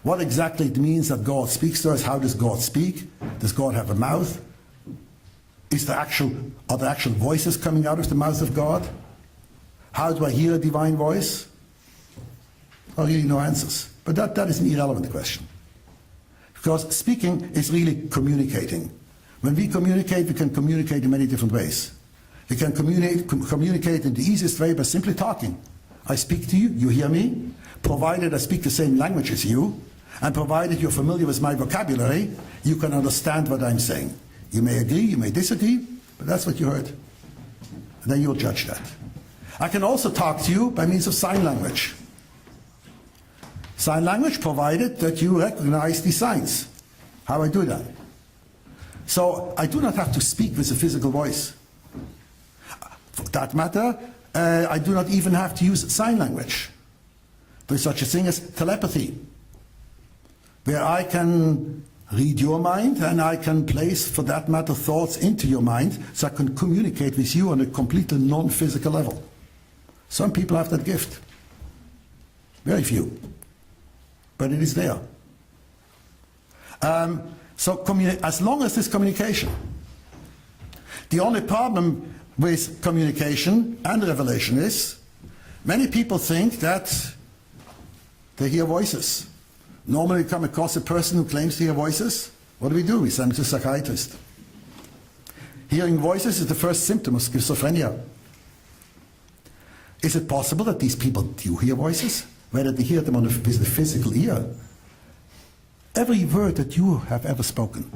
what exactly it means that God speaks to us. How does God speak? Does God have a mouth? Are there actual voices coming out of the mouth of God? How do I hear a divine voice? I really no answers. But that is an irrelevant question. Because speaking is really communicating. When we communicate, we can communicate in many different ways. We can communicate in the easiest way by simply talking. I speak to you, you hear me, provided I speak the same language as you, and provided you're familiar with my vocabulary, you can understand what I'm saying. You may agree, you may disagree, but that's what you heard. And then you'll judge that. I can also talk to you by means of sign language. Sign language provided that you recognize the signs. How I do that? So I do not have to speak with a physical voice. For that matter, I do not even have to use sign language. There is such a thing as telepathy, where I can read your mind and I can place, for that matter, thoughts into your mind, so I can communicate with you on a completely non-physical level. Some people have that gift. Very few. But it is there. So as long as there's communication. The only problem with communication and revelation is many people think that they hear voices. Normally we come across a person who claims to hear voices. What do? We send them to a psychiatrist. Hearing voices is the first symptom of schizophrenia. Is it possible that these people do hear voices? Whether they hear them with the physical ear? Every word that you have ever spoken,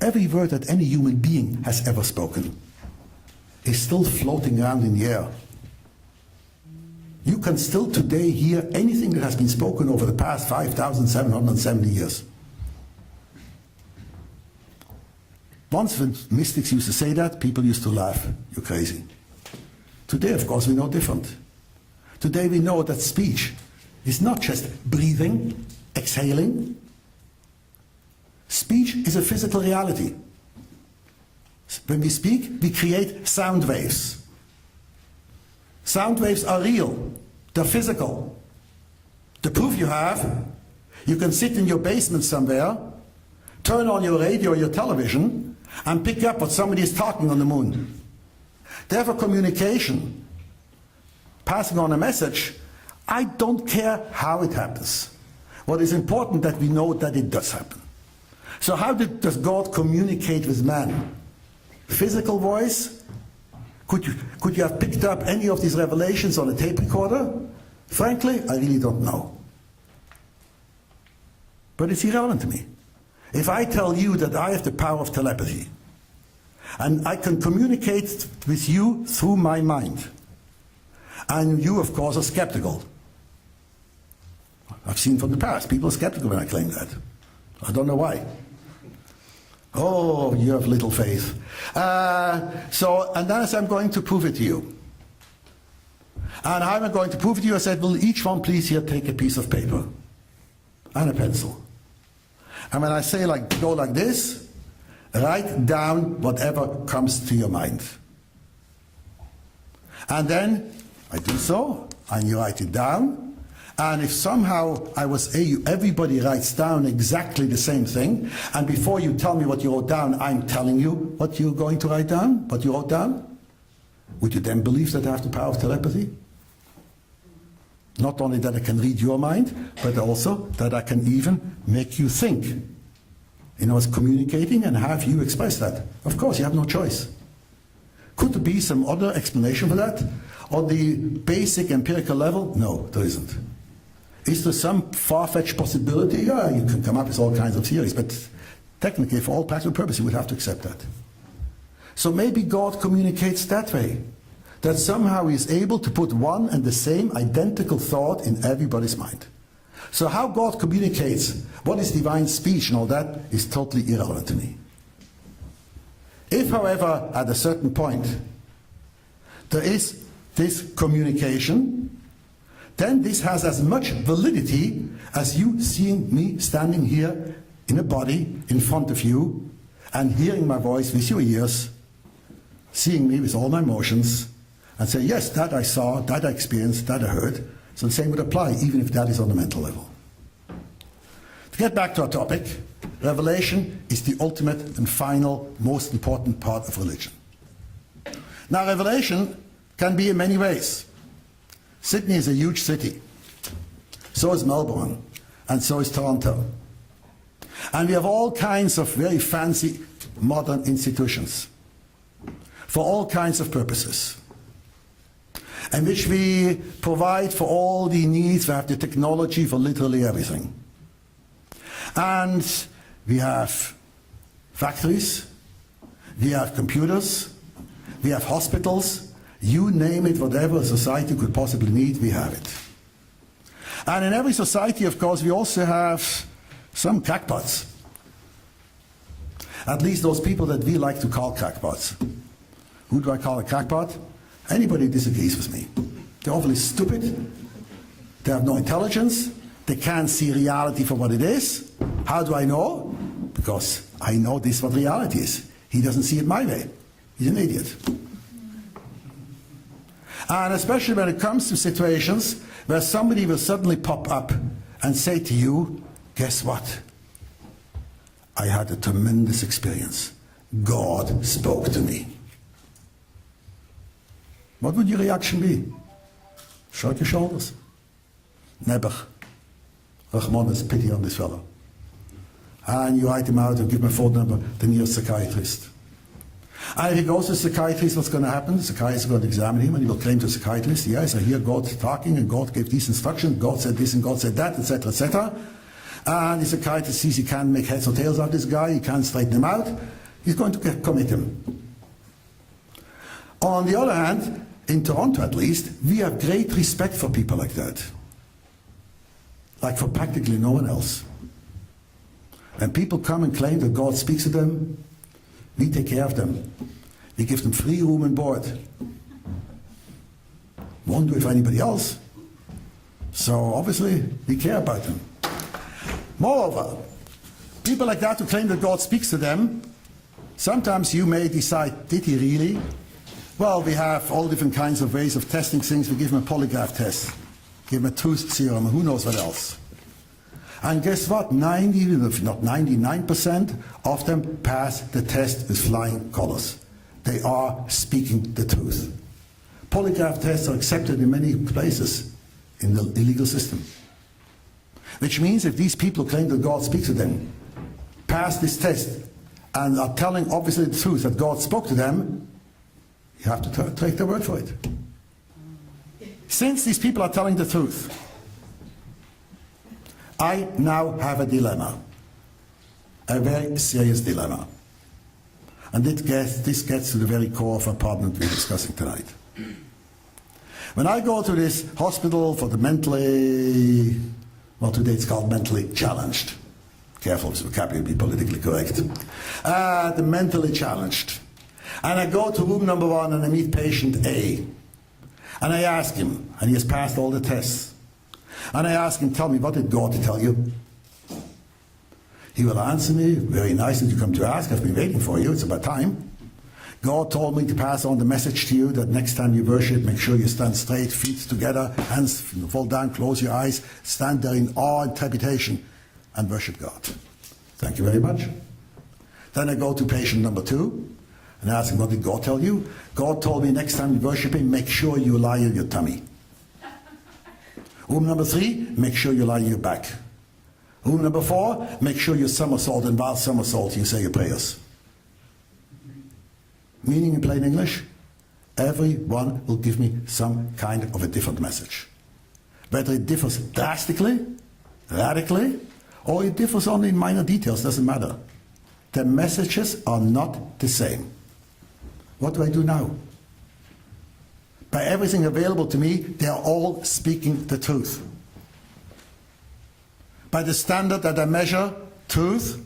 every word that any human being has ever spoken, is still floating around in the air. You can still today hear anything that has been spoken over the past 5,770 years. Once when mystics used to say that, people used to laugh. You're crazy. Today, of course, we know different. Today we know that speech is not just breathing, exhaling. Speech is a physical reality. When we speak, we create sound waves. Sound waves are real. They're physical. The proof you have, you can sit in your basement somewhere, turn on your radio or your television, and pick up what somebody is talking on the moon. Therefore, communication, passing on a message, I don't care how it happens. What is important that we know that it does happen. So how does God communicate with man? Physical voice? Could you have picked up any of these revelations on a tape recorder? Frankly, I really don't know. But it's irrelevant to me. If I tell you that I have the power of telepathy, and I can communicate with you through my mind, and you, of course, are skeptical. I've seen from the past, people are skeptical when I claim that. I don't know why. Oh, you have little faith. And then I said, I'm going to prove it to you. And how am I going to prove it to you? I said, will each one please here take a piece of paper and a pencil. And when I say go like this, write down whatever comes to your mind. And then I do so, and you write it down. And if somehow everybody writes down exactly the same thing, and before you tell me what you wrote down, I'm telling you what you're going to write down, what you wrote down, would you then believe that I have the power of telepathy? Not only that I can read your mind, but also that I can even make you think. You know, it's communicating and have you express that. Of course, you have no choice. Could there be some other explanation for that? On the basic empirical level? No, there isn't. Is there some far-fetched possibility? Yeah, you can come up with all kinds of theories, but technically, for all practical purposes, you would have to accept that. So maybe God communicates that way, that somehow He is able to put one and the same identical thought in everybody's mind. So how God communicates, what is divine speech and all that, is totally irrelevant to me. If, however, at a certain point, there is this communication, then this has as much validity as you seeing me standing here in a body in front of you and hearing my voice with your ears, seeing me with all my emotions, and say, yes, that I saw, that I experienced, that I heard. So the same would apply, even if that is on the mental level. To get back to our topic, revelation is the ultimate and final, most important part of religion. Now, revelation can be in many ways. Sydney is a huge city. So is Melbourne, and so is Toronto. And we have all kinds of very fancy modern institutions for all kinds of purposes, in which we provide for all the needs. We have the technology for literally everything. And we have factories, we have computers, we have hospitals, you name it, whatever a society could possibly need, we have it. And in every society, of course, we also have some crackpots. At least those people that we like to call crackpots. Who do I call a crackpot? Anybody who disagrees with me. They're awfully stupid. They have no intelligence. They can't see reality for what it is. How do I know? Because I know this is what reality is. He doesn't see it my way. He's an idiot. And especially when it comes to situations where somebody will suddenly pop up and say to you, guess what? I had a tremendous experience. God spoke to me. What would your reaction be? Shrug your shoulders. Never. Rahman has pity on this fellow. And you write him out and give him a phone number, the nearest psychiatrist. And if he goes to a psychiatrist, what's going to happen? The psychiatrist is going to examine him and he will claim to the psychiatrist, yes, I hear God talking and God gave these instructions, God said this and God said that, etc., etc. And the psychiatrist sees he can't make heads or tails out of this guy, he can't straighten him out, he's going to commit him. On the other hand, in Toronto at least, we have great respect for people like that. Like for practically no one else. When people come and claim that God speaks to them, we take care of them. We give them free room and board. Won't do it for anybody else. So obviously, we care about them. Moreover, people like that who claim that God speaks to them, sometimes you may decide, did he really? Well, we have all different kinds of ways of testing things. We give them a polygraph test, give them a tooth serum, who knows what else. And guess what? 90, if not 99% of them pass the test with flying colors. They are speaking the truth. Polygraph tests are accepted in many places in the illegal system. Which means if these people claim that God speaks to them, pass this test, and are telling obviously the truth that God spoke to them, you have to take their word for it. Since these people are telling the truth, I now have a dilemma, a very serious dilemma. And this gets to the very core of our problem we're discussing tonight. When I go to this hospital for the mentally, well, today it's called mentally challenged. Careful with vocabulary, be politically correct. The mentally challenged. And I go to room number 1 and I meet patient A. And I ask him, and he has passed all the tests. And I ask him, tell me, what did God tell you? He will answer me, very nice that you come to ask, I've been waiting for you, it's about time. God told me to pass on the message to you that next time you worship, make sure you stand straight, feet together, hands fall down, close your eyes, stand there in awe and trepidation, and worship God. Thank you very much. Then I go to patient number 2, and I ask him, what did God tell you? God told me next time you worship him, make sure you lie on your tummy. Room number 3, make sure you lie on your back. Room number 4, make sure you somersault, and while somersault you say your prayers. Meaning in plain English, everyone will give me some kind of a different message. Whether it differs drastically, radically, or it differs only in minor details, doesn't matter. The messages are not the same. What do I do now? By everything available to me, they are all speaking the truth. By the standard that I measure truth,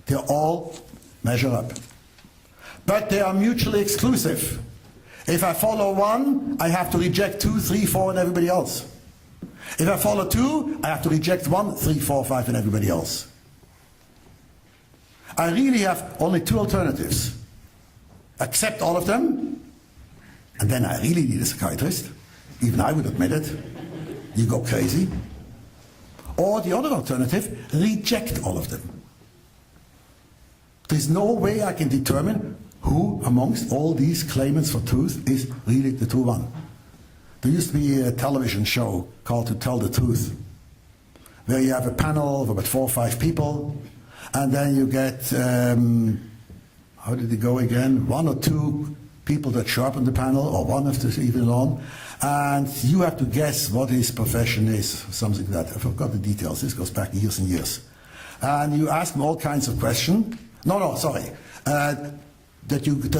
they all measure up. But they are mutually exclusive. If I follow one, I have to reject 2, 3, 4 and everybody else. If I follow 2, I have to reject 1, 3, 4, 5 and everybody else. I really have only 2 alternatives. Accept all of them, and then I really need a psychiatrist. Even I would admit it. You go crazy. Or the other alternative, reject all of them. There's no way I can determine who amongst all these claimants for truth is really the true one. There used to be a television show called To Tell the Truth, where you have a panel of about 4 or 5 people, and then you get, how did it go again? 1 or 2 people that show up on the panel, or one of them even on, and you have to guess what his profession is, something like that. I forgot the details. This goes back years and years. And you ask them all kinds of questions. There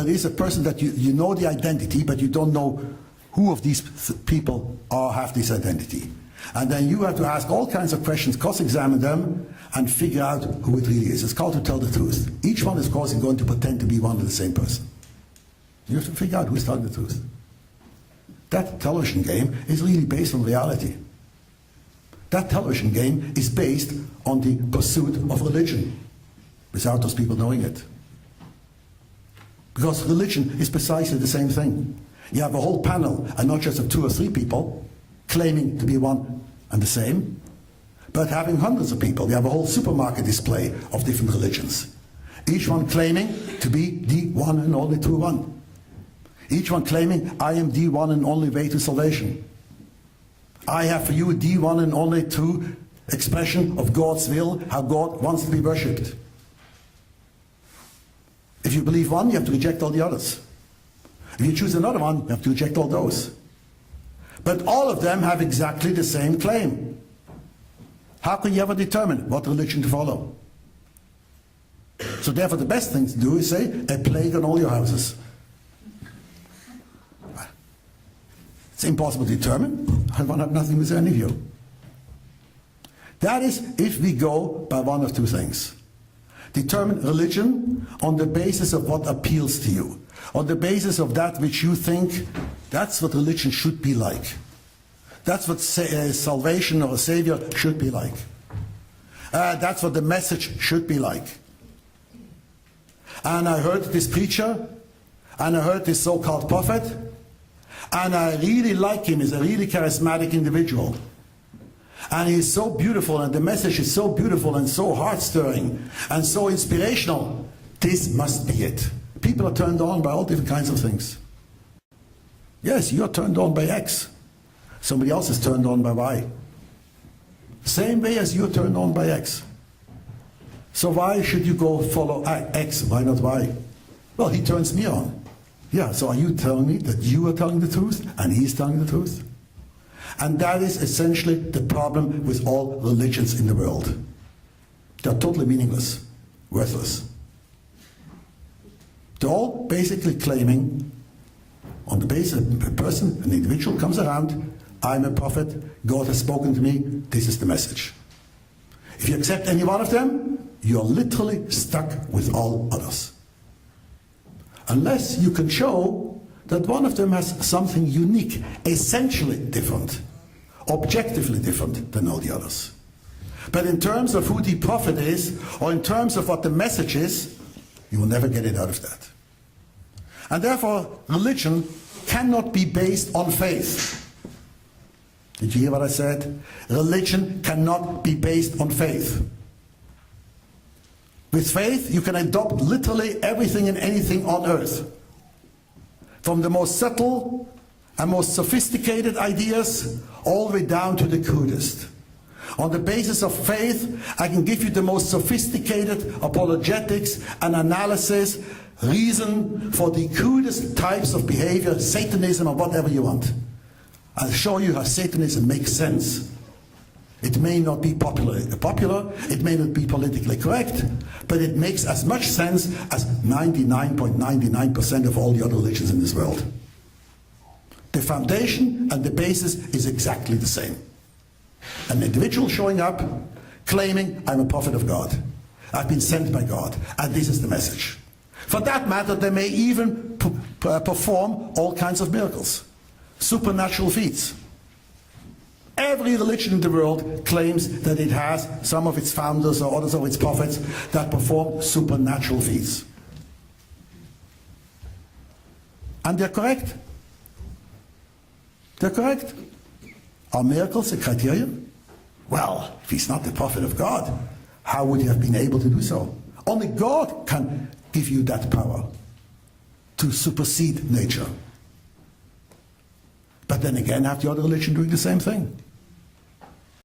is a person that you know the identity, but you don't know who of these people have this identity. And then you have to ask all kinds of questions, cross-examine them, and figure out who it really is. It's called To Tell the Truth. Each one is, of course, going to pretend to be one and the same person. You have to figure out who's telling the truth. That television game is really based on reality. That television game is based on the pursuit of religion, without those people knowing it. Because religion is precisely the same thing. You have a whole panel, and not just of 2 or 3 people, claiming to be one and the same, but having hundreds of people. You have a whole supermarket display of different religions. Each one claiming to be the one and only true one. Each one claiming, I am the one and only way to salvation. I have for you the one and only true expression of God's will, how God wants to be worshipped. If you believe one, you have to reject all the others. If you choose another one, you have to reject all those. But all of them have exactly the same claim. How can you ever determine what religion to follow? So therefore the best thing to do is say, a plague on all your houses. It's impossible to determine. I want to have nothing with any of you. That is if we go by one of 2 things. Determine religion on the basis of what appeals to you, on the basis of that which you think that's what religion should be like. That's what salvation or a savior should be like. That's what the message should be like. And I heard this preacher, and I heard this so-called prophet, and I really like him. He's a really charismatic individual. And he's so beautiful, and the message is so beautiful and so heart-stirring and so inspirational. This must be it. People are turned on by all different kinds of things. Yes, you're turned on by X. Somebody else is turned on by Y. Same way as you're turned on by X. So why should you go follow X? Why not Y? Well, he turns me on. Yeah, so are you telling me that you are telling the truth and he's telling the truth? And that is essentially the problem with all religions in the world. They're totally meaningless, worthless. They're all basically claiming, on the basis of a person, an individual comes around, I'm a prophet, God has spoken to me, this is the message. If you accept any one of them, you're literally stuck with all others. Unless you can show that one of them has something unique, essentially different, objectively different than all the others. But in terms of who the prophet is, or in terms of what the message is, you will never get it out of that. And therefore, religion cannot be based on faith. Did you hear what I said? Religion cannot be based on faith. With faith, you can adopt literally everything and anything on earth. From the most subtle and most sophisticated ideas, all the way down to the crudest. On the basis of faith, I can give you the most sophisticated apologetics and analysis, reason for the crudest types of behavior, Satanism or whatever you want. I'll show you how Satanism makes sense. It may not be popular, it may not be politically correct, but it makes as much sense as 99.99% of all the other religions in this world. The foundation and the basis is exactly the same. An individual showing up, claiming, I'm a prophet of God. I've been sent by God, and this is the message. For that matter, they may even perform all kinds of miracles, supernatural feats. Every religion in the world claims that it has some of its founders or others of its prophets that perform supernatural feats. And they're correct. They're correct. Are miracles a criterion? Well, if he's not the prophet of God, how would he have been able to do so? Only God can give you that power to supersede nature. But then again, have the other religion doing the same thing.